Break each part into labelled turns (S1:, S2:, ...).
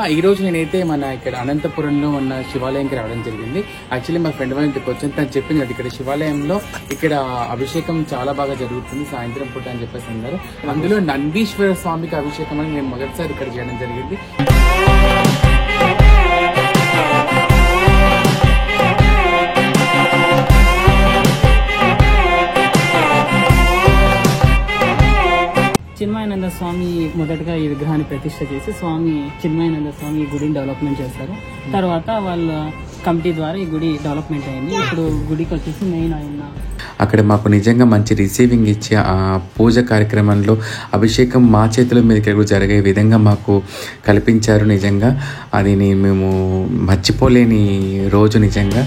S1: ఈ రోజు నేనైతే మన ఇక్కడ అనంతపురంలో ఉన్న శివాలయంకి రావడం జరిగింది. యాక్చువల్లీ మా ఫ్రెండ్ వాళ్ళ ఇంటికి వచ్చాను. తను చెప్పింది కదా ఇక్కడ శివాలయంలో ఇక్కడ అభిషేకం చాలా బాగా జరుగుతుంది సాయంత్రం పూట అని చెప్పేసి అన్నారు. అందులో నందీశ్వర స్వామికి అభిషేకం అని నేను మొదటిసారి ఇక్కడ చేయడం జరిగింది.
S2: చిన్మయానంద స్వామి మొదటగా ఈ విగ్రహాన్ని ప్రతిష్ఠ చేసి స్వామి చిన్మయానంద స్వామి గుడిని డెవలప్మెంట్ చేశారు. తర్వాత వాళ్ళ కమిటీ ద్వారా ఈ గుడి డెవలప్మెంట్ అయింది. ఇప్పుడు గుడికి వచ్చేసి మెయిన్ ఆయన
S3: అక్కడ మాకు నిజంగా మంచి రిసీవింగ్ ఇచ్చి ఆ పూజ కార్యక్రమంలో అభిషేకం మా చేతుల మీదకి జరిగే విధంగా మాకు కల్పించారు. నిజంగా అది మేము మర్చిపోలేని రోజు నిజంగా.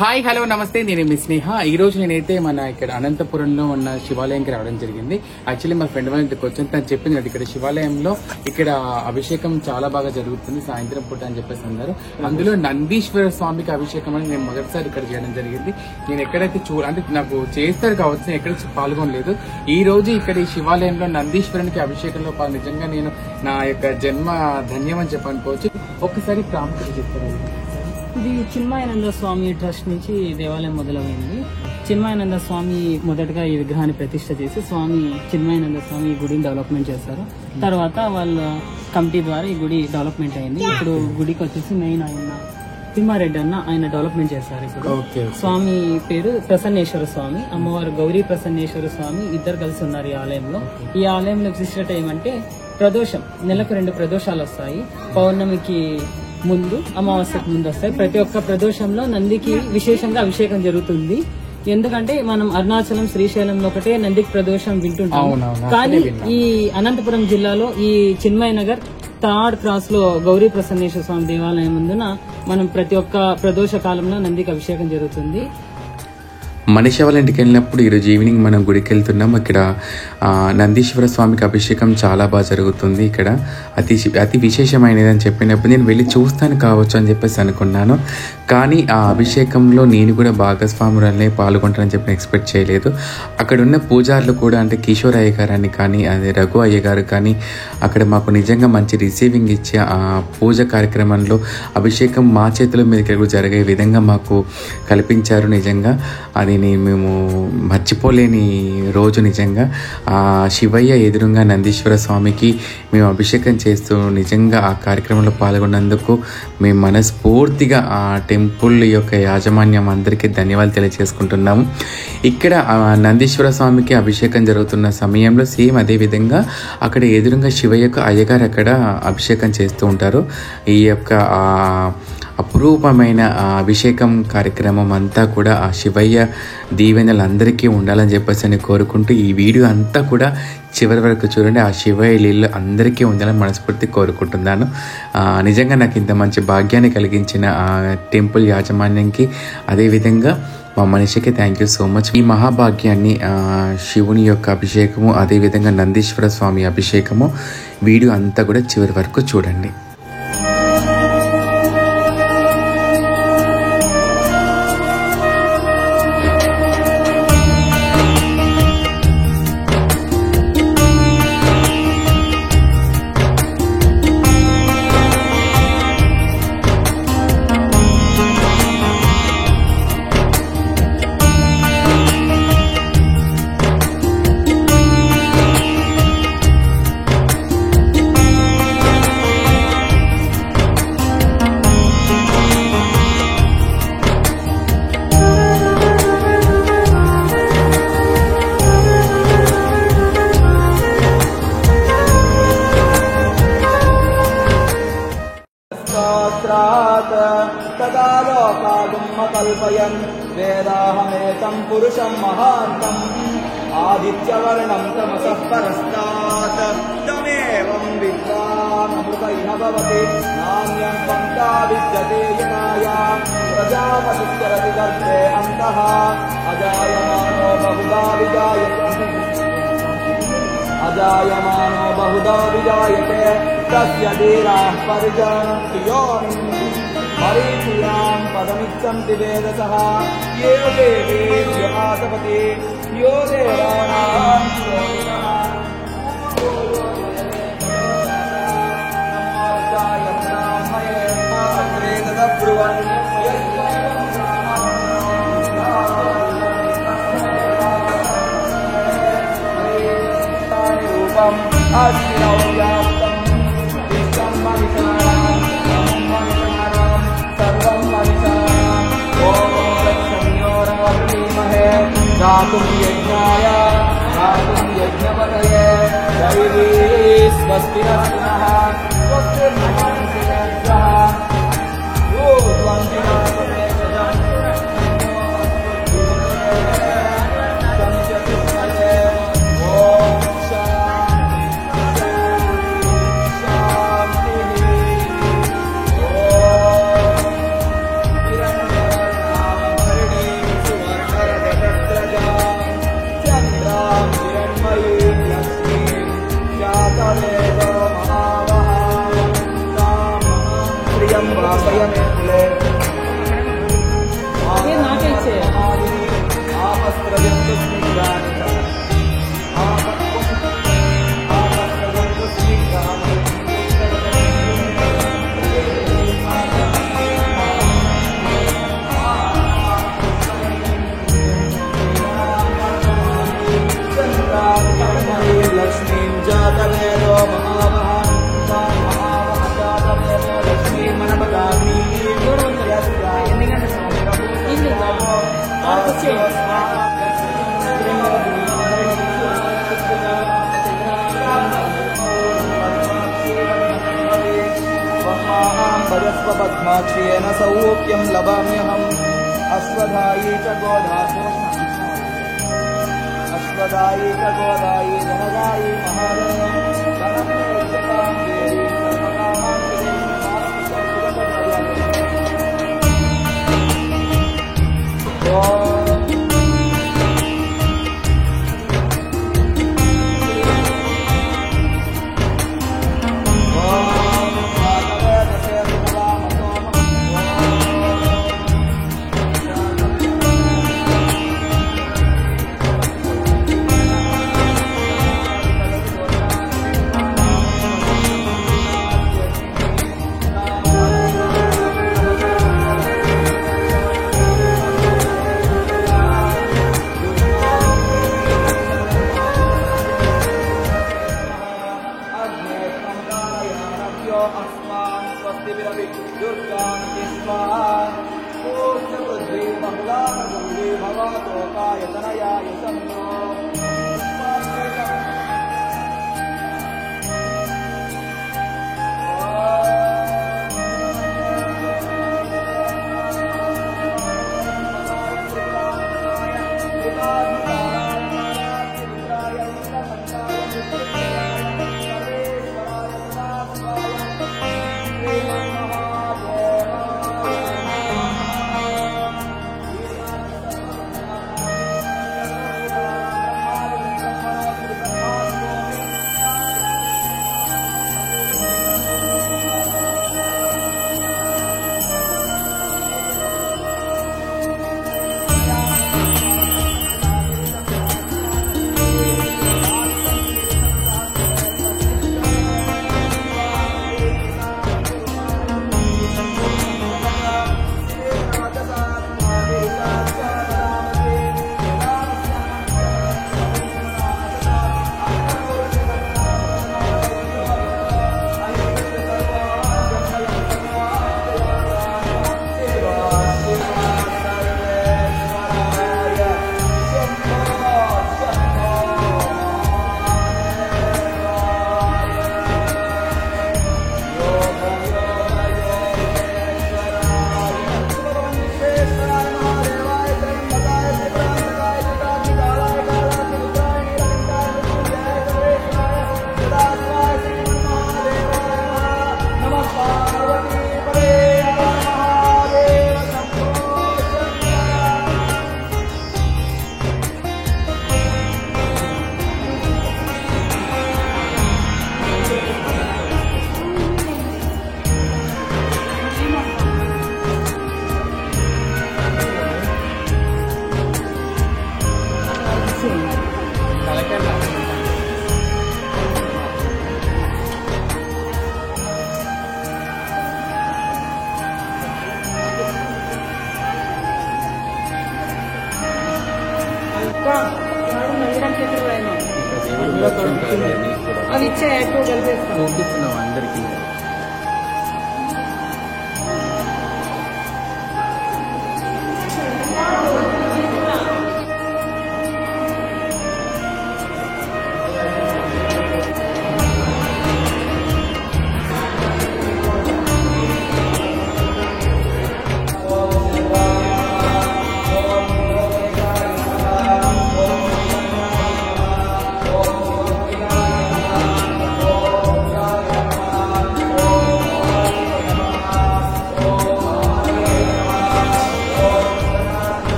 S1: హాయ్ హలో నమస్తే, నేను మీ స్నేహ. ఈ రోజు నేనైతే మన ఇక్కడ అనంతపురంలో ఉన్న శివాలయంకి రావడం జరిగింది. యాక్చువల్లీ మా ఫ్రెండ్ వాళ్ళ ఇంటికి వచ్చాను. తను చెప్పింది కదా ఇక్కడ శివాలయంలో ఇక్కడ అభిషేకం చాలా బాగా జరుగుతుంది సాయంత్రం పూట అని చెప్పేసి అన్నారు. అందులో నందీశ్వర స్వామికి అభిషేకం అని నేను మొదటిసారి ఇక్కడ చేయడం జరిగింది. నేను ఎక్కడైతే అంటే నాకు చేస్తారు కావచ్చు, నేను ఎక్కడ పాల్గొనలేదు. ఈ రోజు ఇక్కడ ఈ శివాలయంలో నందీశ్వరునికి అభిషేకంలో నిజంగా నేను నా యొక్క జన్మ ధన్యం అని చెప్పనుకోవచ్చు. ఒక్కసారి ప్రాముఖ్యత చెప్తారు.
S2: ఇది చిన్మయానంద స్వామి ట్రస్ట్ నుంచి దేవాలయం మొదలైంది. చిన్మయానంద స్వామి మొదటగా ఈ విగ్రహాన్ని ప్రతిష్ఠ చేసి స్వామి చిన్మయానంద స్వామి గుడిని డెవలప్మెంట్ చేశారు. తర్వాత వాళ్ళ కమిటీ ద్వారా ఈ గుడి డెవలప్మెంట్ అయింది. ఇప్పుడు గుడికి వచ్చేసి మెయిన్ ఆయన తిమ్మారెడ్డి అన్న ఆయన డెవలప్మెంట్ చేశారు. ఇప్పుడు స్వామి పేరు ప్రసన్నేశ్వర స్వామి, అమ్మవారు గౌరీ ప్రసన్నేశ్వర స్వామి ఇద్దరు కలిసి ఉన్నారు ఈ ఆలయంలో. ఈ ఆలయంలో విశిష్టత ఏమంటే ప్రదోషం, నెలకు 2 ప్రదోషాలు వస్తాయి. పౌర్ణమికి ముందు, అమావాస్యకు ముందు వస్తాయి. ప్రతి ఒక్క ప్రదోషంలో నందికి విశేషంగా అభిషేకం జరుగుతుంది. ఎందుకంటే మనం అరుణాచలం, శ్రీశైలంలో ఒకటే నందికి ప్రదోషం వింటుంటాం. కానీ ఈ అనంతపురం జిల్లాలో ఈ చిన్మయ నగర్ థర్డ్ క్రాస్ లో గౌరీ ప్రసన్నేశ్వర స్వామి దేవాలయం ముందున మనం ప్రతి ఒక్క ప్రదోష కాలంలో నందికి అభిషేకం జరుగుతుంది.
S3: మనిషి వాళ్ళ ఇంటికి వెళ్ళినప్పుడు ఈరోజు ఈవినింగ్ మనం గుడికి వెళ్తున్నాం. ఇక్కడ నందీశ్వర స్వామికి అభిషేకం చాలా బాగా జరుగుతుంది. ఇక్కడ అతి విశేషమైనది అని చెప్పినప్పుడు నేను వెళ్ళి చూస్తాను కావచ్చు అని చెప్పేసి అనుకున్నాను. కానీ ఆ అభిషేకంలో నేను కూడా భాగస్వామురాలనే పాల్గొంటానని చెప్పి ఎక్స్పెక్ట్ చేయలేదు. అక్కడ ఉన్న పూజారులు కూడా, అంటే కిషోర్ అయ్య గారు అని కానీ అదే రఘు అయ్య గారు కానీ అక్కడ మాకు నిజంగా మంచి రిసీవింగ్ ఇచ్చి ఆ పూజ కార్యక్రమంలో అభిషేకం మా చేతుల మీదకి జరిగే విధంగా మాకు కల్పించారు. నిజంగా అది మేము మర్చిపోలేని రోజు నిజంగా. ఆ శివయ్య ఎదురుగా నందీశ్వర స్వామికి మేము అభిషేకం చేస్తూ నిజంగా ఆ కార్యక్రమంలో పాల్గొన్నందుకు మేము మనస్ఫూర్తిగా ఆ టెంపుల్ యొక్క యాజమాన్యం అందరికీ ధన్యవాదాలు తెలియజేసుకుంటున్నాము. ఇక్కడ నందీశ్వర స్వామికి అభిషేకం జరుగుతున్న సమయంలో సేమ్ అదే విధంగా అక్కడ ఎదురుగా శివయ్యకు అయ్యగారు అక్కడ అభిషేకం చేస్తూ ఉంటారు. ఈ యొక్క అపురూపమైన అభిషేకం కార్యక్రమం అంతా కూడా ఆ శివయ్య దీవెనలు అందరికీ ఉండాలని చెప్పేసి కోరుకుంటూ ఈ వీడియో అంతా కూడా చివరి వరకు చూడండి. ఆ శివయ్య లీలలు అందరికీ ఉండాలని మనస్ఫూర్తి కోరుకుంటున్నాను. నిజంగా నాకు ఇంత మంచి భాగ్యాన్ని కలిగించిన ఆ టెంపుల్ యాజమాన్యంకి, అదేవిధంగా మా మనిషికి థ్యాంక్ యూ సో మచ్. ఈ మహాభాగ్యాన్ని శివుని యొక్క అభిషేకము, అదేవిధంగా నందీశ్వర స్వామి అభిషేకము వీడియో అంతా కూడా చివరి వరకు చూడండి.
S4: कल्पयन् वेदाहमेतं पुरुषं महान्तम् आदित्यवर्णं तमसः परस्तात् तमेवं विद्वानमृत इह भवति नान्यं पन्था विद्यते यतायां प्रजापतिश्चरति गर्भे अन्तः अजायमानो बहुधा विजायते तस्य धीराः परिजानन्ति योनिम् मरीचियां पदमिच्छन्ति वेदसः ये देवेभ्य आसपति यो देवानां दातुं यज्ञाय दातुं यज्ञपतये दैवी स्वस्तिरस्तुनः स्वस्तिर्भवन्तिरस्यः यो लक्ष्मीं जातवेदो लक्ष्मी मनपदामी पद्माक्षेन सौख्यं लभाम्यहम् अश्वधायी च गोधायी च गोदायी धनदायी
S2: అవి ఇచ్చే ఎక్కువ కలిపేస్తాం.
S1: చూపిస్తున్నాం అందరికి.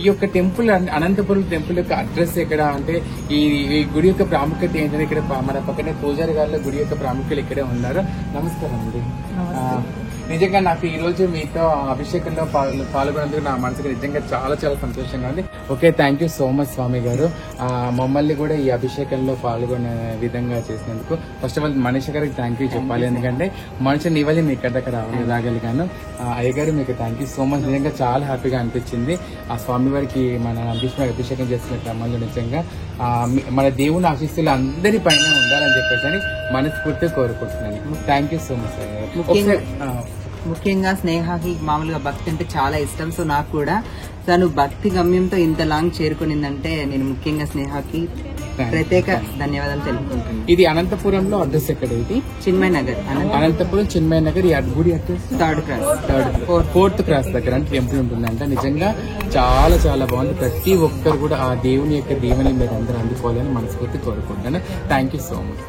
S1: ఈ యొక్క టెంపుల్ అనంతపురం టెంపుల్ యొక్క అడ్రస్ ఎక్కడ అంటే ఈ గుడి యొక్క ప్రాముఖ్యత ఏంటంటే ఇక్కడ మన పక్కనే పూజారి గారిలో గుడి యొక్క ప్రాముఖ్యతలు ఇక్కడే ఉన్నారు. నమస్కారం అండి. నిజంగా నాకు ఈ రోజు మీతో అభిషేకంలో పాల్గొనేందుకు నా మనసుకు నిజంగా చాలా చాలా సంతోషంగా ఉంది. Okay, thank you so much స్వామి గారు, మమ్మల్ని కూడా ఈ అభిషేకంలో పాల్గొనే విధంగా చేసినందుకు. ఫస్ట్ ఆఫ్ ఆల్ మనిషి గారికి థ్యాంక్ యూ చెప్పాలి, ఎందుకంటే మనిషిని ఇవ్వాలి మీ ఇక్కడ దగ్గర రాగలిగాను. అయ్యగారు మీకు థ్యాంక్ యూ సో మచ్. నిజంగా చాలా హ్యాపీగా అనిపించింది ఆ స్వామి వారికి మన అభిషేకం చేస్తున్న క్రమంలో. నిజంగా మన దేవుని ఆశీస్సులు అందరి పైన ఉండాలని చెప్పేసి అని మనస్ఫూర్తిగా కోరుకుంటున్నాను. థ్యాంక్ యూ సో మచ్ అయ్యగారు.
S5: ముఖ్యంగా స్నేహకి మామూలుగా భక్తి అంటే చాలా ఇష్టం. సో నాకు కూడా తను భక్తి గమ్యంతో ఇంత లాంగ్ చేరుకునిందంటే నేను ముఖ్యంగా స్నేహకి ప్రత్యేక ధన్యవాదాలు తెలుపుకుంటున్నాను.
S1: ఇది అనంతపురంలో అడ్రస్ ఎక్కడ? ఇది
S5: చిన్మయ్ నగర్,
S1: అనంతపురం చిన్మయ్ నగర్. ఈ గుడి అడ్రస్ ఫోర్త్ క్రాస్ దగ్గర అంటే టెంపుల్ ఉంటుందంట. నిజంగా చాలా చాలా బాగుంది. ప్రతి ఒక్కరు కూడా ఆ దేవుని యొక్క దీవెని మీరు అందరూ అందుకోవాలని మనస్ఫూర్తి కోరుకుంటున్నాను. Thank you so much.